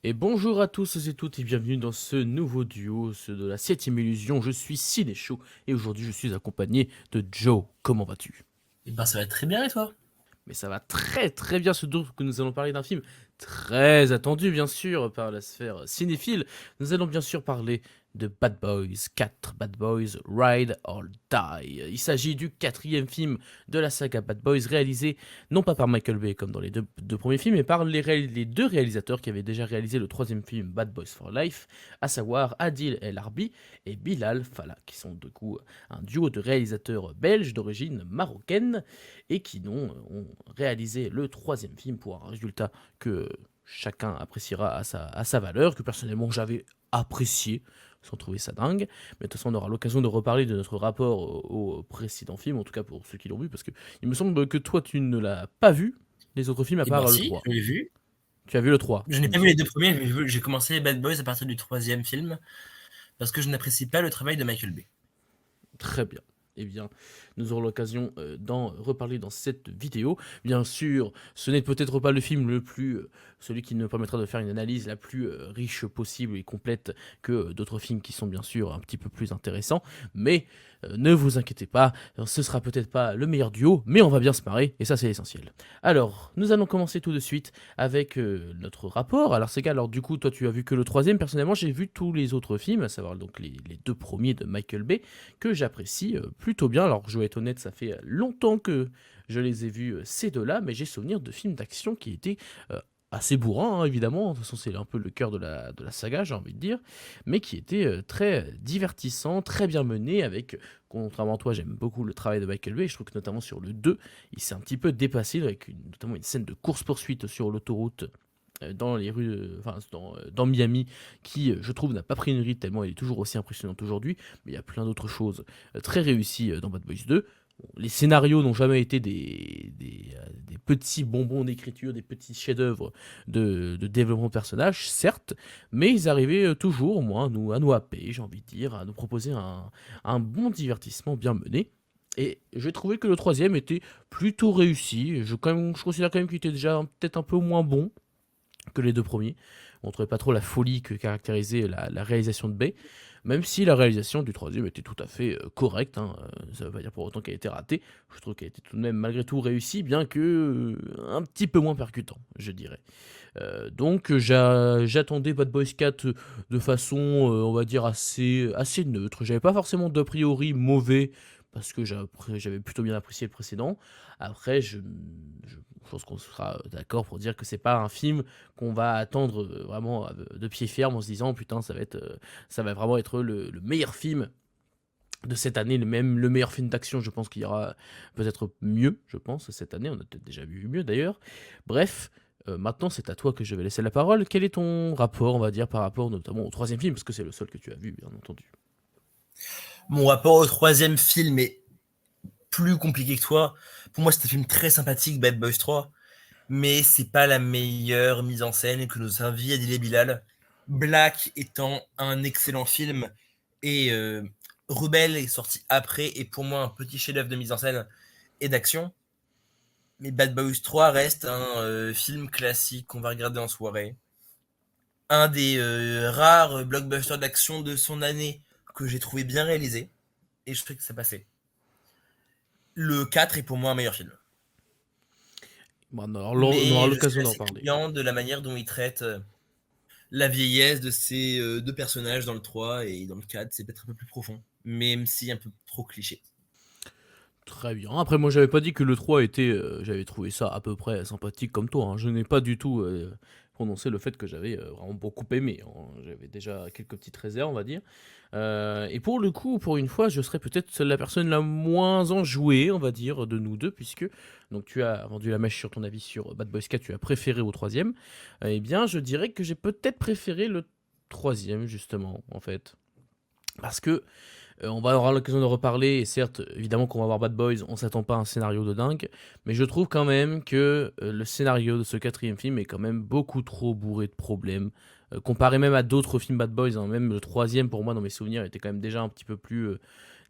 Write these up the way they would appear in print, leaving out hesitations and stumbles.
Et bonjour à tous et toutes et bienvenue dans ce nouveau duo, ce de la septième illusion. Je suis Cinéchou et aujourd'hui je suis accompagné de Joe. Comment vas-tu? Eh ben, ça va très bien et toi? Mais ça va très très bien ce tour que nous allons parler d'un film très attendu bien sûr par la sphère cinéphile. Nous allons bien sûr parler de Bad Boys 4, Bad Boys Ride or Die. Il s'agit du quatrième film de la saga Bad Boys réalisé non pas par Michael Bay comme dans les deux premiers films, mais par les deux réalisateurs qui avaient déjà réalisé le troisième film Bad Boys for Life, à savoir Adil El Arbi et Bilal Fallah, qui sont du coup un duo de réalisateurs belges d'origine marocaine et qui ont réalisé le troisième film pour un résultat que chacun appréciera à sa valeur, que personnellement j'avais apprécié, sans trouver ça dingue. Mais de toute façon, on aura l'occasion de reparler de notre rapport au précédent film, en tout cas pour ceux qui l'ont vu, parce que il me semble que toi, tu ne l'as pas vu, les autres films, à Eh ben part le si, 3. je l'ai vu. Tu as vu le 3, Je n'ai il me pas vu les semble. deux premiers, mais j'ai commencé Bad Boys à partir du troisième film parce que je n'apprécie pas le travail de Michael Bay. Très bien. Eh bien, nous aurons l'occasion d'en reparler dans cette vidéo. Bien sûr, ce n'est peut-être pas le film le plus, celui qui nous permettra de faire une analyse la plus riche possible et complète que d'autres films qui sont bien sûr un petit peu plus intéressants. Mais ne vous inquiétez pas, ce sera peut-être pas le meilleur duo, mais on va bien se marrer et ça c'est l'essentiel. Alors, nous allons commencer tout de suite avec notre rapport. Alors c'est gars, alors du coup, toi tu as vu que le troisième. Personnellement, j'ai vu tous les autres films, à savoir donc les deux premiers de Michael Bay que j'apprécie plutôt bien. Alors, je vais être honnête, ça fait longtemps que je les ai vus ces deux-là, mais j'ai souvenir de films d'action qui étaient assez bourrins, hein, évidemment. De toute façon, c'est un peu le cœur de la saga, j'ai envie de dire, mais qui étaient très divertissants, très bien menés, avec, contrairement à toi, j'aime beaucoup le travail de Michael Bay. Je trouve que notamment sur le 2, il s'est un petit peu dépassé, avec notamment une scène de course-poursuite sur l'autoroute dans les rues, enfin dans Miami, qui je trouve n'a pas pris une ride tellement elle est toujours aussi impressionnante aujourd'hui, mais il y a plein d'autres choses très réussies dans Bad Boys 2. Bon, les scénarios n'ont jamais été des petits bonbons d'écriture, des petits chefs-d'œuvre de développement de personnages, certes, mais ils arrivaient toujours, au moins, à nous happer, j'ai envie de dire, à nous proposer un bon divertissement bien mené. Et j'ai trouvé que le troisième était plutôt réussi. Je considère quand même qu'il était déjà peut-être un peu moins bon, que les deux premiers. On ne trouvait pas trop la folie que caractérisait la réalisation de Bay, même si la réalisation du troisième était tout à fait correcte, hein, ça ne veut pas dire pour autant qu'elle était ratée. Je trouve qu'elle était tout de même malgré tout réussie, bien que un petit peu moins percutant, je dirais. Donc j'attendais Bad Boys 4 de façon, on va dire, assez neutre. J'avais pas forcément d'a priori mauvais, parce que j'avais plutôt bien apprécié le précédent. Après, je pense qu'on sera d'accord pour dire que c'est pas un film qu'on va attendre vraiment de pied ferme en se disant putain ça va vraiment être le meilleur film de cette année, même le meilleur film d'action. Je pense qu'il y aura peut-être mieux, je pense, cette année. On a peut-être déjà vu mieux d'ailleurs. Bref, maintenant c'est à toi que je vais laisser la parole. Quel est ton rapport, on va dire, par rapport notamment au troisième film, parce que c'est le seul que tu as vu, bien entendu. Mon rapport au troisième film est plus compliqué que toi. Pour moi, c'est un film très sympathique, Bad Boys 3, mais c'est pas la meilleure mise en scène que nous invite Adil et Bilal. Black étant un excellent film et Rebelle est sorti après et pour moi un petit chef-d'œuvre de mise en scène et d'action. Mais Bad Boys 3 reste un film classique qu'on va regarder en soirée. Un des rares blockbusters d'action de son année que j'ai trouvé bien réalisé. Et je trouve que ça passait. Le 4 est pour moi un meilleur film. Bon, on aura Mais je suis l'occasion d'en assez parler. client de la manière dont il traite la vieillesse de ces deux personnages dans le 3 et dans le 4. C'est peut-être un peu plus profond. Même si un peu trop cliché. Très bien. Après, moi, j'avais pas dit que le 3 était. J'avais trouvé ça à peu près sympathique comme toi, hein. Je n'ai pas du tout prononcé le fait que j'avais vraiment beaucoup aimé, hein. J'avais déjà quelques petites réserves, on va dire. Et pour le coup, pour une fois, je serais peut-être la personne la moins enjouée, on va dire, de nous deux, puisque donc tu as vendu la mèche sur ton avis sur Bad Boys 4, tu as préféré au troisième. Eh bien, je dirais que j'ai peut-être préféré le troisième, justement, en fait. Parce que on va avoir l'occasion de reparler, et certes, évidemment qu'on va voir Bad Boys, on s'attend pas à un scénario de dingue, mais je trouve quand même que le scénario de ce quatrième film est quand même beaucoup trop bourré de problèmes, comparé même à d'autres films Bad Boys, hein. Même le troisième pour moi dans mes souvenirs était quand même déjà un petit peu plus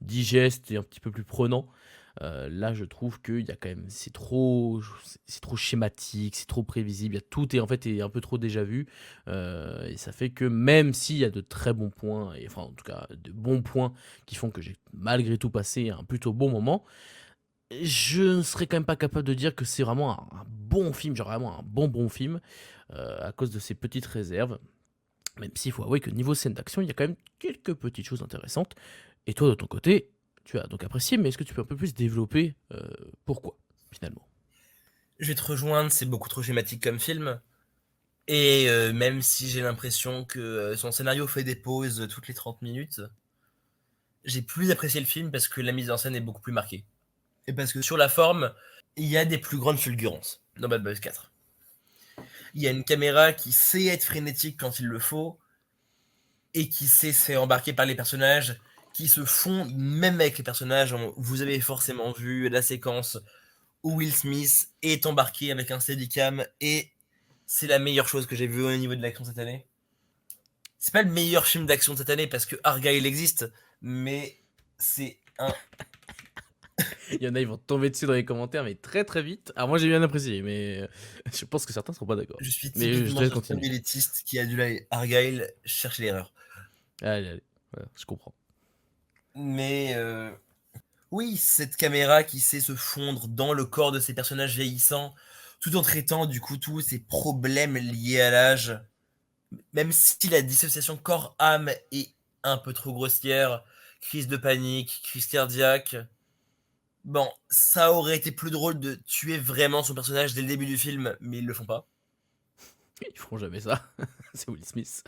digeste et un petit peu plus prenant. Là, je trouve qu'il y a quand même, c'est trop schématique, c'est trop prévisible. Tout est en fait est un peu trop déjà vu, et ça fait que même s'il y a de très bons points, et enfin en tout cas de bons points qui font que j'ai malgré tout passé un plutôt bon moment, je ne serais quand même pas capable de dire que c'est vraiment un bon film, genre vraiment un bon film, à cause de ces petites réserves. Même s'il faut avouer que niveau scène d'action, il y a quand même quelques petites choses intéressantes. Et toi, de ton côté, tu as donc apprécié, mais est-ce que tu peux un peu plus développer pourquoi, finalement? Je vais te rejoindre, c'est beaucoup trop schématique comme film. Et même si j'ai l'impression que son scénario fait des pauses toutes les 30 minutes, j'ai plus apprécié le film parce que la mise en scène est beaucoup plus marquée. Et parce que sur la forme, il y a des plus grandes fulgurances dans Bad Boys 4. Il y a une caméra qui sait être frénétique quand il le faut et qui sait se faire embarquer par les personnages, qui se font même avec les personnages. Vous avez forcément vu la séquence où Will Smith est embarqué avec un Steadicam et c'est la meilleure chose que j'ai vue au niveau de l'action cette année. C'est pas le meilleur film d'action de cette année parce que Argyle existe, mais c'est un. Il y en a, ils vont tomber dessus dans les commentaires, mais très très vite. Alors moi, j'ai bien apprécié, mais je pense que certains ne seront pas d'accord. Je suis Mais je te typiquement laisse ce fan continuer. élitiste qui a dû là Argyle chercher l'erreur. Allez, allez, voilà, je comprends. Mais oui, cette caméra qui sait se fondre dans le corps de ces personnages vieillissants, tout en traitant du coup tous ces problèmes liés à l'âge, même si la dissociation corps-âme est un peu trop grossière, crise de panique, crise cardiaque. Bon, ça aurait été plus drôle de tuer vraiment son personnage dès le début du film, mais ils le font pas. Ils feront jamais ça. C'est Will Smith.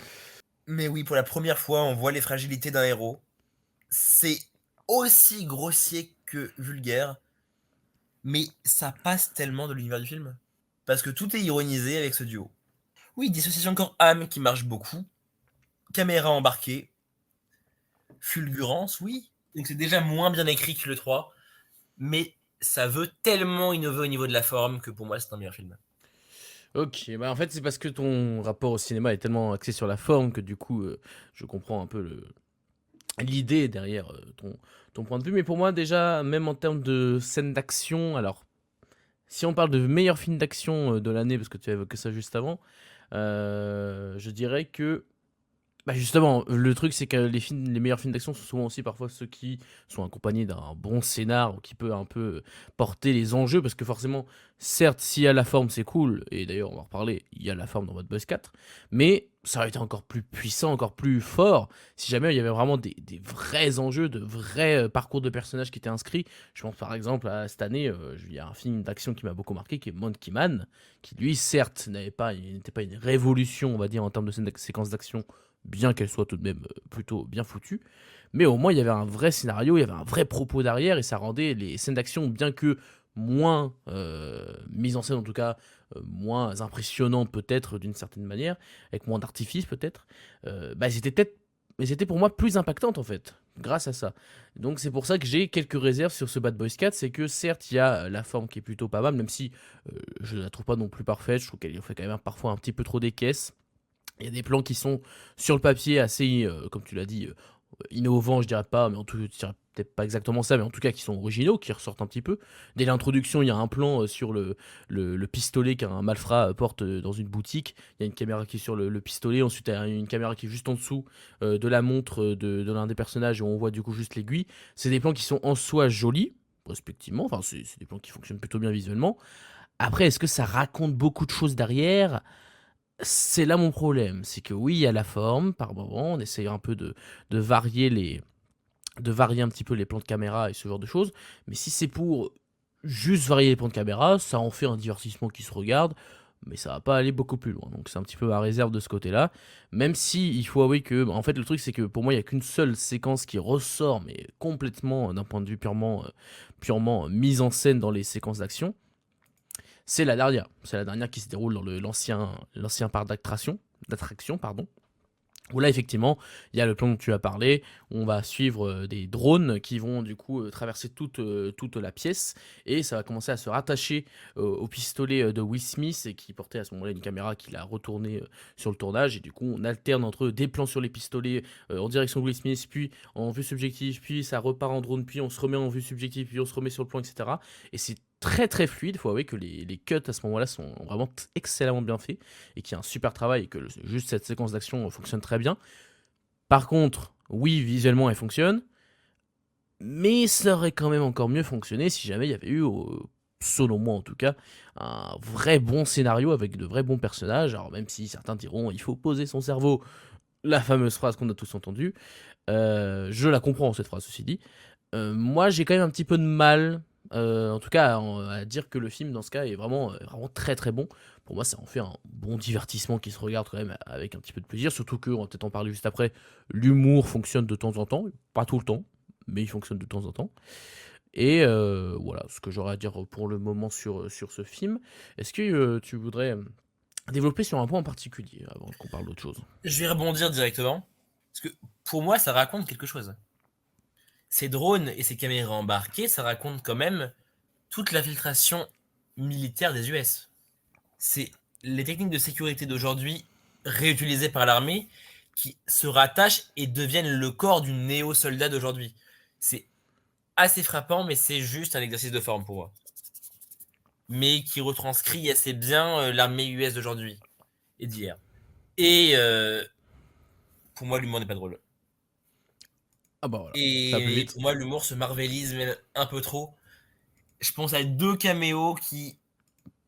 Mais oui, pour la première fois, on voit les fragilités d'un héros. C'est aussi grossier que vulgaire, mais ça passe tellement de l'univers du film. Parce que tout est ironisé avec ce duo. Oui, dissociation corps-âme qui marche beaucoup, caméra embarquée, fulgurance, oui. Donc c'est déjà moins bien écrit que le 3, mais ça veut tellement innover au niveau de la forme que pour moi c'est un meilleur film. Ok, bah en fait c'est parce que ton rapport au cinéma est tellement axé sur la forme que du coup je comprends un peu l'idée derrière ton point de vue. Mais pour moi déjà, même en termes de scène d'action, alors si on parle de meilleur film d'action de l'année, parce que tu as évoqué ça juste avant, je dirais que bah justement, le truc c'est que les meilleurs films d'action sont souvent aussi parfois ceux qui sont accompagnés d'un bon scénar ou qui peut un peu porter les enjeux parce que forcément, certes, s'il y a la forme, c'est cool, et d'ailleurs, on va en reparler, il y a la forme dans Bad Boys 4, mais ça aurait été encore plus puissant, encore plus fort si jamais il y avait vraiment des vrais enjeux, de vrais parcours de personnages qui étaient inscrits. Je pense par exemple à cette année, il y a un film d'action qui m'a beaucoup marqué qui est Monkey Man, qui lui, certes, n'était pas une révolution, on va dire, en termes de séquences d'action bien qu'elle soit tout de même plutôt bien foutue. Mais au moins, il y avait un vrai scénario, il y avait un vrai propos derrière, et ça rendait les scènes d'action, bien que moins mises en scène, en tout cas moins impressionnantes peut-être d'une certaine manière, avec moins d'artifice peut-être, bah, mais c'était pour moi plus impactante en fait, grâce à ça. Donc c'est pour ça que j'ai quelques réserves sur ce Bad Boys 4, c'est que certes il y a la forme qui est plutôt pas mal, même si je la trouve pas non plus parfaite, je trouve qu'elle fait quand même parfois un petit peu trop des caisses. Il y a des plans qui sont sur le papier assez, comme tu l'as dit, innovants, je dirais pas, mais en tout, je dirais peut-être pas exactement ça, mais en tout cas qui sont originaux, qui ressortent un petit peu. Dès l'introduction, il y a un plan sur le pistolet qu'un malfrat porte dans une boutique. Il y a une caméra qui est sur le pistolet, ensuite il y a une caméra qui est juste en dessous de la montre de l'un des personnages et on voit du coup juste l'aiguille. C'est des plans qui sont en soi jolis, respectivement, enfin c'est des plans qui fonctionnent plutôt bien visuellement. Après, est-ce que ça raconte beaucoup de choses derrière? C'est là mon problème, c'est que oui, il y a la forme, par moment, on essaye un peu de varier de varier un petit peu les plans de caméra et ce genre de choses, mais si c'est pour juste varier les plans de caméra, ça en fait un divertissement qui se regarde, mais ça va pas aller beaucoup plus loin. Donc c'est un petit peu ma réserve de ce côté-là, même si il faut avouer que, bah, en fait, le truc c'est que pour moi, il y a qu'une seule séquence qui ressort, mais complètement d'un point de vue purement mise en scène dans les séquences d'action. C'est la dernière. C'est la dernière qui se déroule dans l'ancien parc d'attraction, pardon. Où là, effectivement, il y a le plan dont tu as parlé. On va suivre des drones qui vont du coup traverser toute la pièce et ça va commencer à se rattacher au pistolet de Will Smith et qui portait à ce moment-là une caméra qu'il a retournée sur le tournage. Et du coup, on alterne entre des plans sur les pistolets en direction de Will Smith, puis en vue subjective, puis ça repart en drone, puis on se remet en vue subjective, puis on se remet sur le plan, etc. Et c'est très très fluide. Il faut avouer que les cuts à ce moment-là sont vraiment excellemment bien faits et qu'il y a un super travail et que juste cette séquence d'action fonctionne très bien. Par contre, oui, visuellement elle fonctionne, mais ça aurait quand même encore mieux fonctionné si jamais il y avait eu, selon moi en tout cas, un vrai bon scénario avec de vrais bons personnages. Alors même si certains diront il faut poser son cerveau, la fameuse phrase qu'on a tous entendue, je la comprends cette phrase ceci dit. Moi j'ai quand même un petit peu de mal, en tout cas à dire que le film dans ce cas est vraiment très très bon. Pour moi ça en fait un bon divertissement qui se regarde quand même avec un petit peu de plaisir, surtout que, on va peut-être en parler juste après, l'humour fonctionne de temps en temps, pas tout le temps, mais il fonctionne de temps en temps. Et voilà ce que j'aurais à dire pour le moment sur ce film. Est-ce que tu voudrais développer sur un point en particulier avant qu'on parle d'autre chose? Je vais rebondir directement, parce que pour moi, ça raconte quelque chose. Ces drones et ces caméras embarquées, ça raconte quand même toute l'infiltration militaire des US. C'est les techniques de sécurité d'aujourd'hui réutilisées par l'armée qui se rattachent et deviennent le corps du néo-soldat d'aujourd'hui. C'est assez frappant, mais c'est juste un exercice de forme pour moi. Mais qui retranscrit assez bien l'armée US d'aujourd'hui et d'hier. Et pour moi, l'humour n'est pas drôle. Ah bah voilà, ça va plus Et vite. pour moi, l'humour se marvelise même un peu trop. Je pense à deux caméos qui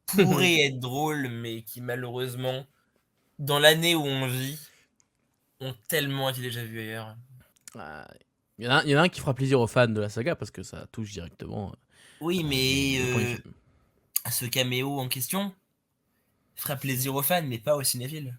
pourraient être drôles, mais qui malheureusement, dans l'année où on vit, ont tellement été déjà vus ailleurs. Ah, il y en a un qui fera plaisir aux fans de la saga parce que ça touche directement Oui, mais le point du film. ce caméo en question fera plaisir aux fans, mais pas aux cinéphiles.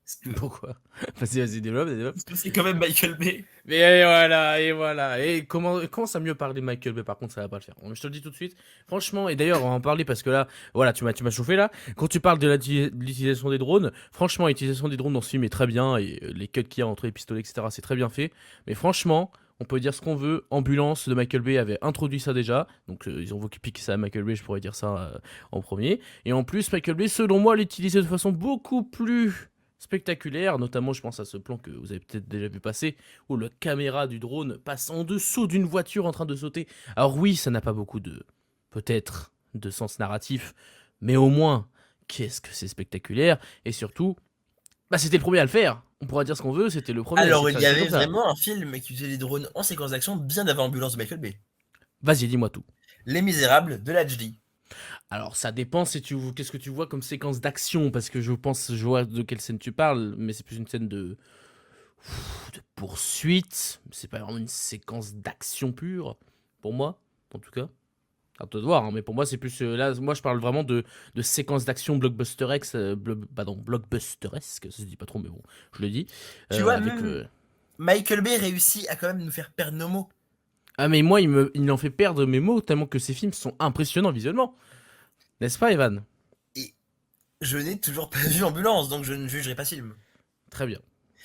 Parce que Pourquoi? Vas-y, développe, développe. parce que c'est quand même Michael Bay. Mais et voilà, et voilà. Et commence à mieux parler de Michael Bay, par contre, ça va pas le faire. Je te le dis tout de suite. Franchement, et d'ailleurs, on va en parler parce que là, voilà, tu m'as chauffé là. Quand tu parles de l'utilisation des drones, franchement, l'utilisation des drones dans ce film est très bien et les cuts qu'il y a entre les pistolets, etc., c'est très bien fait. Mais franchement, on peut dire ce qu'on veut. Ambulance de Michael Bay avait introduit ça déjà. Donc, ils ont voulu piquer ça à Michael Bay, je pourrais dire ça en premier. Et en plus, Michael Bay, selon moi, l'utilisait de façon beaucoup plus spectaculaire, notamment je pense à ce plan que vous avez peut-être déjà vu passer, où la caméra du drone passe en dessous d'une voiture en train de sauter. Alors oui, ça n'a pas beaucoup de, peut-être, de sens narratif, mais au moins, qu'est-ce que c'est spectaculaire, et surtout, bah c'était le premier à le faire. On pourra dire ce qu'on veut, c'était le premier à essayer Alors, de il faire y des trucs avait comme ça. vraiment un film qui utilisait les drones en séquence d'action bien avant Ambulance de Michael Bay. Vas-y, dis-moi tout. Les Misérables de Lajli. Alors ça dépend si qu'est-ce que tu vois comme séquence d'action, parce que je vois de quelle scène tu parles, mais c'est plus une scène de poursuite. C'est pas vraiment une séquence d'action pure, pour moi, en tout cas. À toi de voir, hein, mais pour moi, c'est plus. Là, moi, je parle vraiment de séquence d'action blockbusteresque, pardon, blockbusteresque, ça se dit pas trop, mais bon, je le dis. Tu vois, Avec. même Michael Bay réussit à quand même nous faire perdre nos mots. Ah, mais moi, il en fait perdre mes mots tellement que ces films sont impressionnants visuellement. N'est-ce pas, Evan? Et je n'ai toujours pas vu Ambulance, donc je ne jugerai pas ce film. Très bien.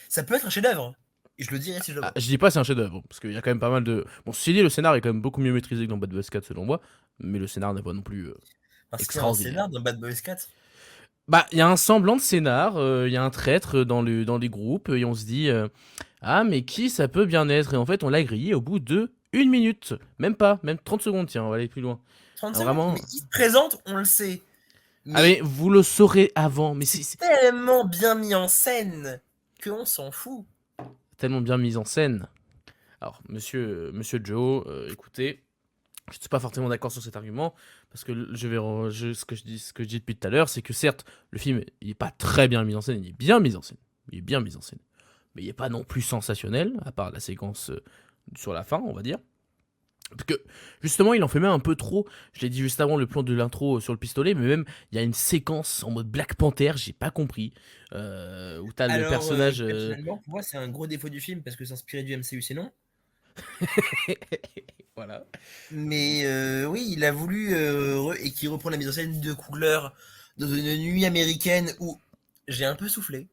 Ça peut être un chef-d'œuvre. Et je le dirai si je le Ah, vois. je dis pas c'est un chef-d'œuvre, parce qu'il y a quand même pas mal de. Bon, ceci dit, le scénar est quand même beaucoup mieux maîtrisé que dans Bad Bus 4, selon moi, mais le scénar n'est pas non plus Parce qu'il y a un extraordinaire. scénar dans Bad Boys 4. Bah, il y a un semblant de scénar, il y a un traître dans les groupes, et on se dit ah, mais qui ça peut bien être? Et en fait, on l'a grillé au bout de 1 minute. Même pas, même 30 secondes, tiens, on va aller plus loin. 30 Ah, secondes. vraiment. Mais il se présente, on le sait. Ah, Mais mais vous le saurez avant, mais c'est tellement bien mis en scène qu'on s'en fout. tellement bien mis en scène. Alors, monsieur Joe, écoutez, je ne suis pas forcément d'accord sur cet argument, parce que ce que je dis depuis tout à l'heure, c'est que certes, le film, il est pas très bien mis en scène, il est bien mis en scène. Il est bien mis en scène. Mais il n'est pas non plus sensationnel, à part la séquence sur la fin, on va dire. Parce que justement, il en fait même un peu trop. Je l'ai dit juste avant le plan de l'intro sur le pistolet, mais même il y a une séquence en mode Black Panther, j'ai pas compris, où t'as le Alors, personnage. personnellement, pour moi, c'est un gros défaut du film parce que s'inspirer du MCU, c'est non. Voilà. Mais oui, il a voulu et qui reprend la mise en scène de couleur dans une nuit américaine où j'ai un peu soufflé.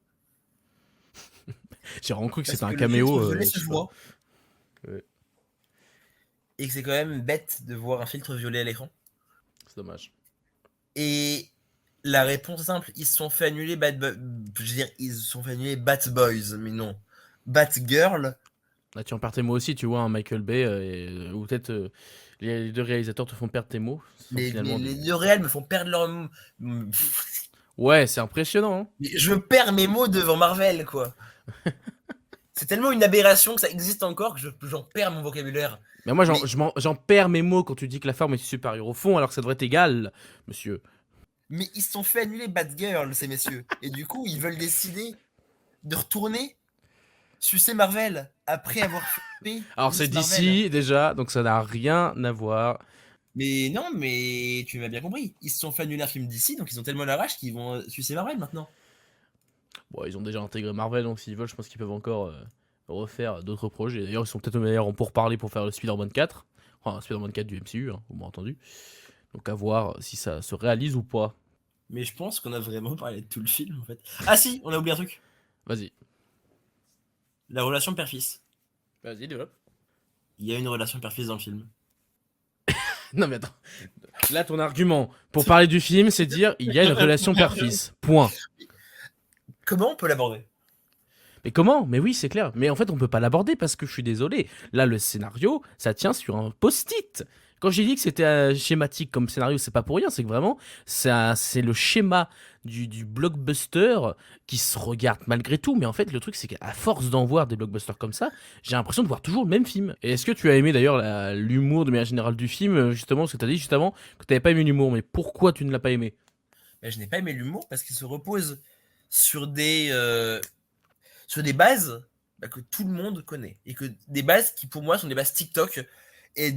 J'ai vraiment cru que Parce c'était un que le filtre caméo, violet je se sais pas. voit Ouais, et que c'est quand même bête de voir un filtre violet à l'écran. c'est dommage. Et la réponse est simple, ils se sont fait annuler je veux dire, ils se sont fait annuler Bat Boys, mais non. Batgirl, Là, tu en perds tes mots aussi, tu vois, un Michael Bay, ou peut-être les deux réalisateurs te font perdre tes mots. Ce sont mais finalement les des. deux réels me font perdre leur. Ouais, c'est impressionnant, hein. Mais je perds mes mots devant Marvel, quoi. C'est tellement une aberration que ça existe encore que j'en perds mon vocabulaire. Mais moi, Mais, j'en perds mes mots quand tu dis que la forme est supérieure au fond, alors que ça devrait être égal, monsieur. mais ils se sont fait annuler Batgirl, ces messieurs. Et du coup, ils veulent décider de retourner sucer Marvel après avoir fait Alors, c'est Miss Marvel. d'ici, déjà, donc ça n'a rien à voir. Mais non, mais tu m'as bien compris. Ils se sont fait annuler un film d'ici, donc ils ont tellement la rage qu'ils vont sucer Marvel maintenant. Bon, ils ont déjà intégré Marvel, donc s'ils veulent, je pense qu'ils peuvent encore refaire d'autres projets. D'ailleurs, ils sont peut-être meilleurs pour parler pour faire le Spider-Man 4. Enfin, Spider-Man 4 du MCU, hein, vous m'avez entendu. Donc à voir si ça se réalise ou pas. Mais je pense qu'on a vraiment parlé de tout le film en fait. Ah si, on a oublié un truc. Vas-y. La relation père-fils. Vas-y, développe. Il y a une relation père-fils dans le film. Non mais attends. Là, ton argument pour parler du film, c'est dire il y a une relation père-fils. Point. Comment on peut l'aborder? Mais comment? Mais oui, c'est clair. Mais en fait, on peut pas l'aborder parce que je suis désolé. Là, le scénario, ça tient sur un post-it. Quand j'ai dit que c'était schématique comme scénario, c'est pas pour rien. C'est que vraiment, c'est le schéma du blockbuster qui se regarde malgré tout. Mais en fait, le truc, c'est qu'à force d'en voir des blockbusters comme ça, j'ai l'impression de voir toujours le même film. Et est-ce que tu as aimé d'ailleurs l'humour de manière générale du film, justement, parce que tu as dit juste avant que tu n'avais pas aimé l'humour. Mais pourquoi tu ne l'as pas aimé? Ben, je n'ai pas aimé l'humour parce qu'il se repose sur sur des bases bah, que tout le monde connaît. Et que des bases qui pour moi sont des bases TikTok et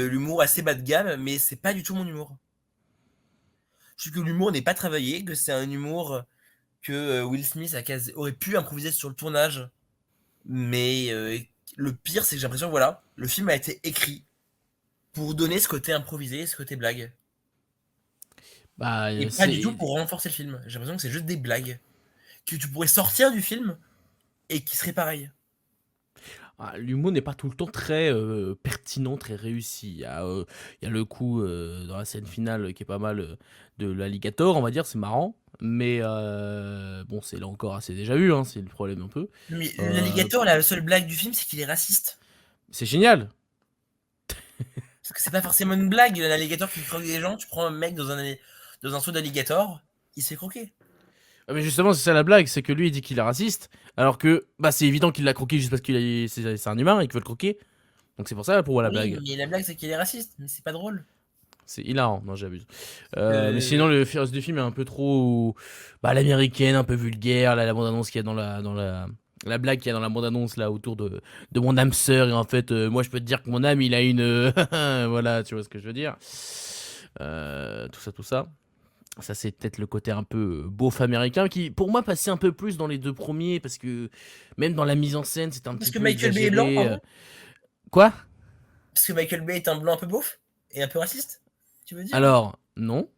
l'humour assez bas de gamme, mais c'est pas du tout mon humour. Je trouve que l'humour n'est pas travaillé, que c'est un humour que Will Smith aurait pu improviser sur le tournage. Mais le pire, c'est que j'ai l'impression que voilà, le film a été écrit pour donner ce côté improvisé, ce côté blague. Bah, Et pas du tout pour renforcer le film. J'ai l'impression que c'est juste des blagues que tu pourrais sortir du film et qui seraient pareilles. L'humour n'est pas tout le temps très pertinent, très réussi. Il y a le coup dans la scène finale qui est pas mal de l'alligator, on va dire, c'est marrant. Mais bon, c'est là encore assez déjà vu, hein, c'est le problème un peu. Mais Euh, l'alligator, la seule blague du film, c'est qu'il est raciste. c'est génial. Parce que c'est pas forcément une blague, l'alligator qui croque des gens, tu prends un mec dans un seau d'alligator, il se fait croquer. Mais justement, c'est ça la blague, c'est que lui il dit qu'il est raciste, alors que bah, c'est évident qu'il l'a croqué juste parce c'est un humain et qu'il veut le croquer. Donc c'est pour ça pour moi la Oui, blague. mais la blague, c'est qu'il est raciste, mais c'est pas drôle. C'est hilarant, non j'abuse. Mais Euh, sinon le reste du film est un peu trop bah, à l'américaine, un peu vulgaire, là, la bande-annonce qu'il y a la blague qu'il y a dans la bande-annonce là autour de mon âme sœur et en fait moi je peux te dire que mon âme il a une voilà, tu vois ce que je veux dire. Tout ça tout ça. Ça c'est peut-être le côté un peu beauf américain qui pour moi passait un peu plus dans les deux premiers parce que même dans la mise en scène c'était un Parce petit que peu Michael Bay est blanc, exagéré. pardon. Quoi? Parce que Michael Bay est un blanc un peu beauf et un peu raciste, tu veux dire? Alors non.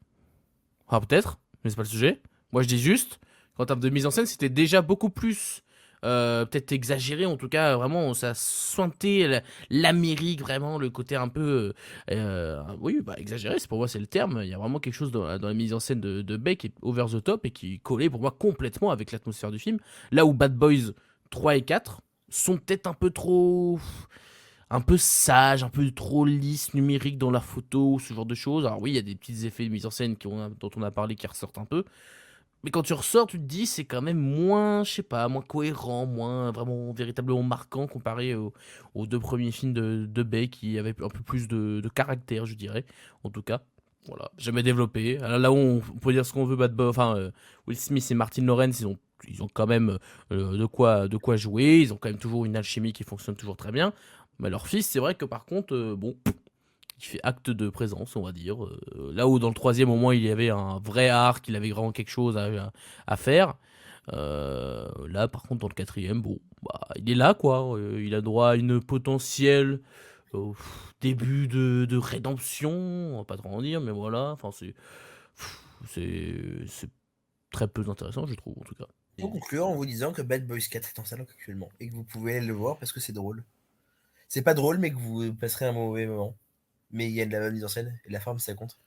Ah, peut-être, mais c'est pas le sujet. Moi, je dis juste qu'en termes de mise en scène, c'était déjà beaucoup plus, peut-être exagéré. En tout cas, vraiment, ça sointait l'Amérique, vraiment, le côté un peu. Oui, bah, exagéré, pour moi, c'est le terme. Il y a vraiment quelque chose dans la mise en scène de Beck qui est over the top et qui collait pour moi complètement avec l'atmosphère du film. Là où Bad Boys 3 et 4 sont peut-être un peu trop un peu sage, un peu trop lisse, numérique dans la photo, ce genre de choses. Alors oui, il y a des petits effets de mise en scène dont on a parlé qui ressortent un peu. Mais quand tu ressors, tu te dis c'est quand même moins, je sais pas, moins cohérent, moins vraiment véritablement marquant comparé aux deux premiers films de Bay qui avaient un peu plus de caractère, je dirais. En tout cas, voilà, jamais développé. Alors là où on peut dire ce qu'on veut, Bad Boy, enfin Will Smith et Martin Lawrence, ils ont quand même de quoi jouer. Ils ont quand même toujours une alchimie qui fonctionne toujours très bien. Mais leur fils, c'est vrai que par contre, bon, il fait acte de présence, on va dire. Là où dans le troisième, au moins, il y avait un vrai arc, il avait vraiment quelque chose à faire. Là, par contre, dans le quatrième, bon, bah, il est là, quoi. Il a droit à une potentielle début de rédemption, on va pas trop en dire, mais voilà. Enfin, c'est très peu intéressant, je trouve, en tout cas. Pour conclure en vous disant que Bad Boys 4 est en salle actuellement et que vous pouvez aller le voir parce que c'est drôle. C'est pas drôle, mais que vous passerez un mauvais moment. Mais il y a de la bonne mise en scène et la forme, ça compte.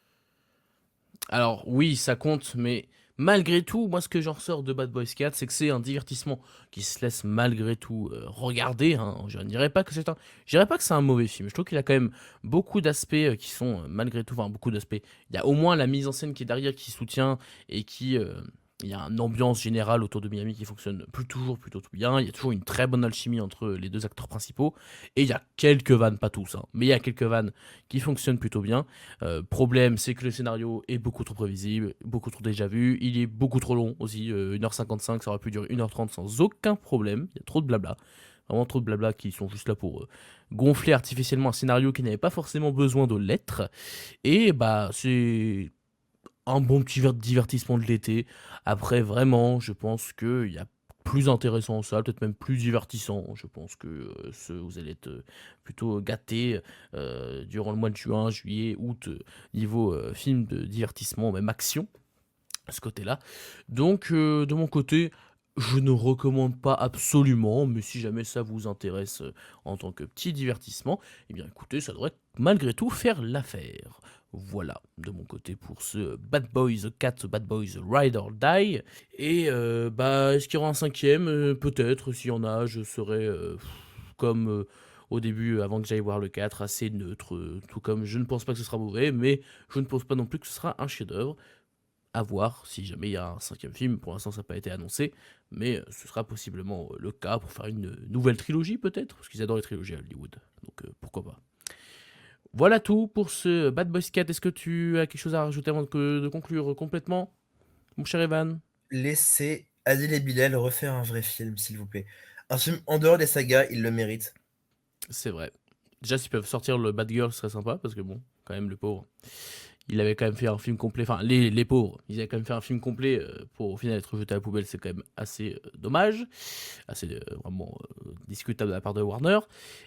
Alors oui, ça compte, mais malgré tout, moi ce que j'en ressors de Bad Boys 4, c'est que c'est un divertissement qui se laisse malgré tout regarder. Hein. Je ne dirais pas que je dirais pas que c'est un mauvais film. Je trouve qu'il a quand même beaucoup d'aspects qui sont malgré tout, enfin beaucoup d'aspects. Il y a au moins la mise en scène qui est derrière, qui soutient et qui il y a une ambiance générale autour de Miami qui fonctionne toujours plutôt tout bien. Il y a toujours une très bonne alchimie entre les deux acteurs principaux. Et il y a quelques vannes, pas tous, hein, mais il y a quelques vannes qui fonctionnent plutôt bien. Problème, c'est que le scénario est beaucoup trop prévisible, beaucoup trop déjà vu. Il est beaucoup trop long aussi, 1h55, ça aurait pu durer 1h30 sans aucun problème. Il y a trop de blabla. Vraiment trop de blabla qui sont juste là pour gonfler artificiellement un scénario qui n'avait pas forcément besoin de l'être. Et bah, c'est un bon petit divertissement de l'été. Après, vraiment, je pense qu'il y a plus intéressant en salle, peut-être même plus divertissant. Je pense que vous allez être plutôt gâtés durant le mois de juin, juillet, août, niveau film de divertissement, même action, à ce côté-là. Donc, de mon côté, je ne recommande pas absolument, mais si jamais ça vous intéresse en tant que petit divertissement, eh bien écoutez, ça devrait malgré tout faire l'affaire. Voilà, de mon côté pour ce Bad Boys 4, Bad Boys Ride or Die. Et bah, est-ce qu'il y aura un cinquième? Peut-être, s'il y en a, je serai comme au début, avant que j'aille voir le 4, assez neutre. Tout comme je ne pense pas que ce sera mauvais, mais je ne pense pas non plus que ce sera un chef-d'œuvre. À voir si jamais il y a un cinquième film. Pour l'instant, ça n'a pas été annoncé, mais ce sera possiblement le cas pour faire une nouvelle trilogie, peut-être, parce qu'ils adorent les trilogies à Hollywood. Donc pourquoi pas. Voilà tout pour ce Bad Boys 4. Est-ce que tu as quelque chose à rajouter avant de conclure complètement, mon cher Evan? Laissez Adil et Bilal refaire un vrai film, s'il vous plaît. Un film en dehors des sagas, ils le méritent. C'est vrai. Déjà, s'ils peuvent sortir le Bad Girl, ce serait sympa, parce que bon, quand même, le pauvre. Il avait quand même fait un film complet, enfin les pauvres, ils avaient quand même fait un film complet pour au final être jeté à la poubelle, c'est quand même assez dommage, assez vraiment discutable de la part de Warner.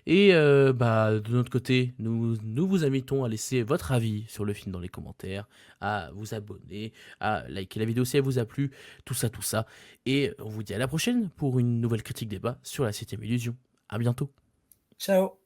Et bah, de notre côté, nous vous invitons à laisser votre avis sur le film dans les commentaires, à vous abonner, à liker la vidéo si elle vous a plu, tout ça, tout ça. Et on vous dit à la prochaine pour une nouvelle critique débat sur la 7ème illusion. À bientôt. Ciao!